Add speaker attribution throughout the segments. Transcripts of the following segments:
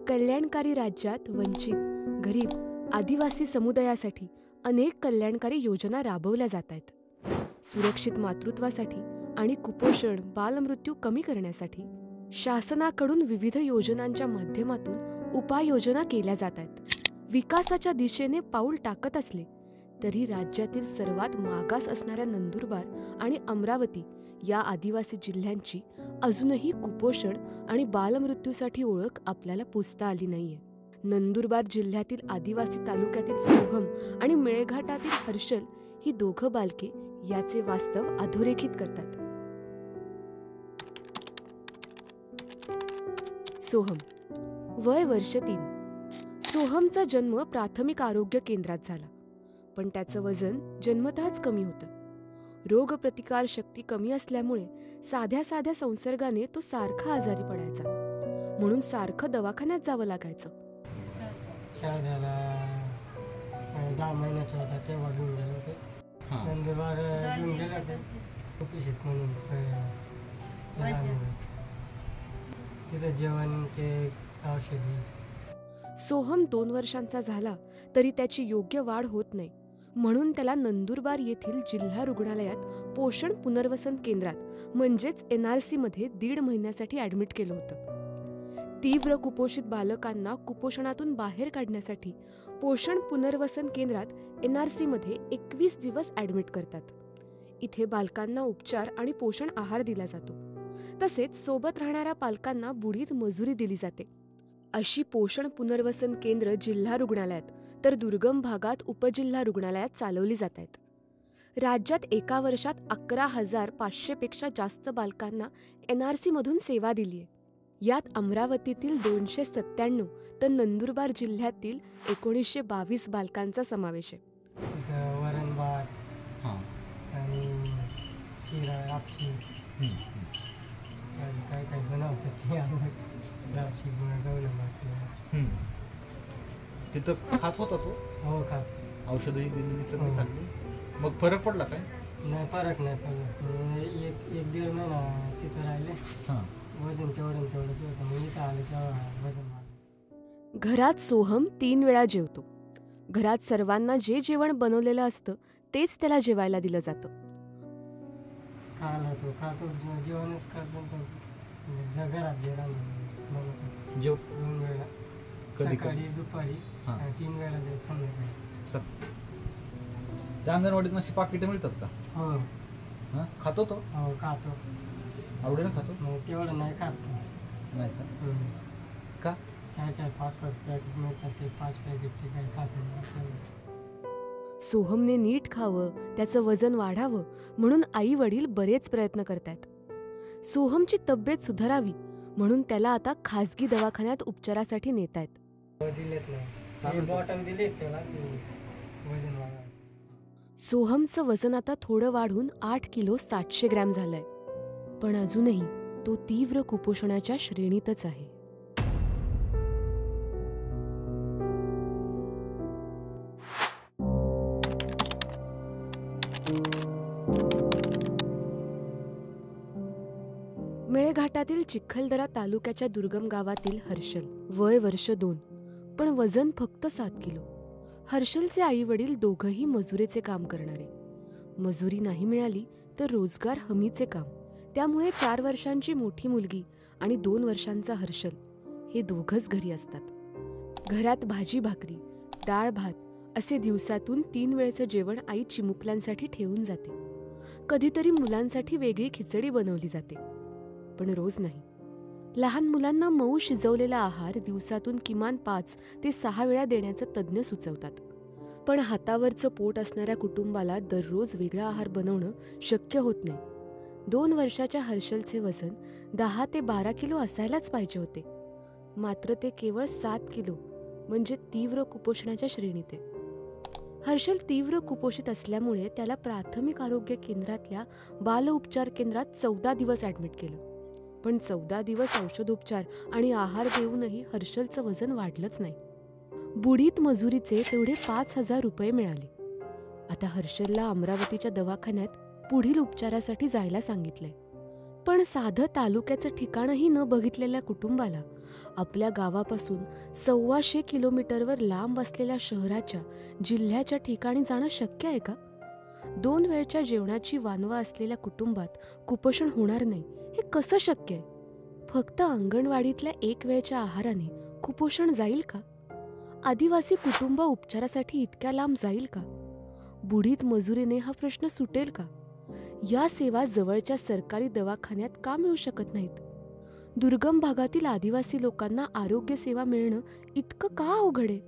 Speaker 1: कल्याणकारी राज्यात वंचित, गरीब, आदिवासी समुदायासाठी अनेक कल्याणकारी योजना राबवल्या जात आहेत. सुरक्षित मातृत्वासाठी आणि कुपोषण, बालमृत्यू कमी करण्यासाठी शासनाकडून विविध योजनांच्या माध्यमातून उपाययोजना केल्या जात आहेत. विकासाच्या दिशेने पाऊल टाकत असले तरी राज्यातील सर्वात मागास असणाऱ्या नंदुरबार आणि अमरावती या आदिवासी जिल्ह्यांची अजूनही कुपोषण आणि बालमृत्यूसाठी ओळख आपल्याला पुसता आली नाहीये. नंदुरबार जिल्ह्यातील आदिवासी तालुक्यातील सोहम आणि मेळघाटातील हर्षल ही दोघं बालके याचे वास्तव अधोरेखित करतात. सोहम, वय वर्ष 3. सोहमचा जन्म प्राथमिक आरोग्य केंद्रात झाला, पण त्याचं वजन जन्मतःच कमी होतं. रोगप्रतिकार शक्ती कमी असल्यामुळे साध्या साध्या संसर्गाने तो सारखा आजारी पडायचा, म्हणून सारखं दवाखान्यात जावं लागायचं.
Speaker 2: 10 महिन्याचा होता तेव्हा घेऊन गेले होते. नंदुरबार घेऊन गेले होते ऑफिसात म्हणून तिथं जेवण ते औषधी.
Speaker 1: सोहम 2 वर्षांचा झाला तरी त्याची योग्य वाढ होत नाही, म्हणून त्याला नंदुरबार येथील जिल्हा रुग्णालयात पोषण पुनर्वसन केंद्रात म्हणजेच NRC मध्ये 1.5 महिन्यासाठी ॲडमिट केलं होतं. तीव्र कुपोषित बालकांना कुपोषणातून बाहेर काढण्यासाठी पोषण पुनर्वसन केंद्रात NRC मध्ये 21 दिवस ॲडमिट करतात. इथे बालकांना उपचार आणि पोषण आहार दिला जातो. तसेच सोबत राहणाऱ्या पालकांना बुडीत मजुरी दिली जाते. अशी पोषण पुनर्वसन केंद्र जिल्हा रुग्णालयात तर दुर्गम भागात उपजिल्हा रुग्णालयात चालवली जात आहेत. राज्यात एका वर्षात 11,500 पेक्षा जास्त बालकांना NRC मधून सेवा दिली आहे. यात अमरावतीतील 297 तर नंदुरबार जिल्ह्यातील 1922 बालकांचा समावेश आहे.
Speaker 2: वरण भात आणि शिरा, लापशी काय काय बनवतात ते लापशी गवलं.
Speaker 3: तिथं खात होता तो?
Speaker 2: हो, खात.
Speaker 3: औषधही दिली, सगळी खाल्ली. मग फरक पडला काय?
Speaker 2: नाही, फरक नाही पडला. एक 1.5 महिना तिथं राहिले. वजन तेवढंच होतं. मग इथं आले तेव्हा वजन वाढलं.
Speaker 1: घरात सोहम 3 वेळा जेवतो. घरात सर्वांना जे जेवण बनवलेलं असतं तेच त्याला जेवायला दिलं जातं.
Speaker 2: खातो जेवणच करतो. घरात जेवण बनवतो. 2 वेळा, सकाळी दुपारी 3 वेळा जेवण संध्याकाळी.
Speaker 3: त्या अंगणवाडीत अशी पाकिटं मिळतात का?
Speaker 2: हो.
Speaker 3: खातो तो?
Speaker 2: हो, खातो.
Speaker 3: आवडीनं खातो?
Speaker 2: तेवढं नाही खात.
Speaker 3: नाही का?
Speaker 2: 4-5 पॅकेट मिळतात, ते 5 पॅकेट ते काही खात नाही.
Speaker 1: सोहमने नीट खावं, त्याचं वजन वाढावं म्हणून आई वडील बरेच प्रयत्न करतायत. सोहमची तब्येत सुधारावी म्हणून त्याला आता खासगी दवाखान्यात उपचारासाठी नेतायत.
Speaker 2: दिलेत नाही, बॉटल दिले त्याला वजन वाढावं.
Speaker 1: सोहमचं वजन आता थोडं वाढून 8 किलो 700 ग्रॅम झालंय, पण अजूनही तो तीव्र कुपोषणाच्या श्रेणीतच आहे. मेळघाटातील चिखलदरा तालुक्याच्या दुर्गम गावातील हर्षल, वय वर्ष 2, पण वजन फक्त 7 किलो. हर्षलचे आई वडील दोघंही मजुरीचे काम करणारे. मजुरी नाही मिळाली तर रोजगार हमीचे काम. त्यामुळे 4 वर्षांची मोठी मुलगी आणि 2 वर्षांचा हर्षल हे दोघंच घरी असतात. घरात भाजी भाकरी, डाळ भात असे दिवसातून 3 वेळचं जेवण आई चिमुकल्यांसाठी ठेवून जाते. कधीतरी मुलांसाठी वेगळी खिचडी बनवली जाते, पण रोज नाही. लहान मुलांना मऊ शिजवलेला आहार दिवसातून किमान 5 ते 6 वेळा देण्याचं तज्ज्ञ सुचवतात. पण हातावरचं पोट असणाऱ्या कुटुंबाला दररोज वेगळा आहार बनवणं शक्य होत नाही. 2 वर्षाच्या हर्षलचे वजन 10 ते 12 किलो असायलाच पाहिजे होते, मात्र ते केवळ 7 किलो म्हणजे तीव्र कुपोषणाच्या श्रेणीत आहे. हर्षल तीव्र कुपोषित असल्यामुळे त्याला प्राथमिक आरोग्य केंद्रातल्या बाल उपचार केंद्रात 14 दिवस ॲडमिट केलं. पण 14 दिवस औषधोपचार आणि आहार देऊनही हर्षलचं वजन वाढलंच नाही. बुडीत मजुरीचे तेवढे 5,000 रुपये मिळाले. आता हर्षलला अमरावतीच्या दवाखान्यात पुढील उपचारासाठी जायला सांगितलंय. पण साधं तालुक्याचं ठिकाणही न बघितलेल्या कुटुंबाला आपल्या गावापासून 125 किलोमीटरवर लांब असलेल्या शहराच्या जिल्ह्याच्या ठिकाणी जाणं शक्य आहे का? 2 वेळच्या जेवणाची वानवा असलेल्या कुटुंबात कुपोषण होणार नाही हे कसं शक्य आहे? फक्त अंगणवाडीतल्या 1 वेळच्या आहाराने कुपोषण जाईल का? आदिवासी कुटुंब उपचारासाठी इतक्या लांब जाईल का? बुडीत मजुरीने हा प्रश्न सुटेल का? या सेवा जवळच्या सरकारी दवाखान्यात का मिळू शकत नाहीत? दुर्गम भागातील आदिवासी लोकांना आरोग्य सेवा मिळणं इतकं का अवघड आहे?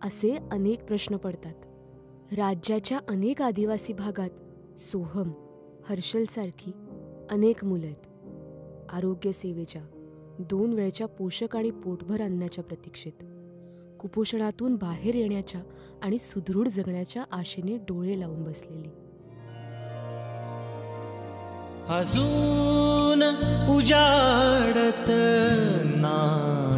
Speaker 1: असे अनेक प्रश्न पडतात. राज्याच्या अनेक आदिवासी भागात सोहम, हर्षलसारखी अनेक मुलं आहेत. आरोग्य सेवेच्या 2 वेळच्या पोषक आणि पोटभर अन्नाच्या प्रतीक्षेत, कुपोषणातून बाहेर येण्याच्या आणि सुदृढ जगण्याच्या आशेने डोळे लावून बसलेली.
Speaker 4: अजून उजाडत नाही.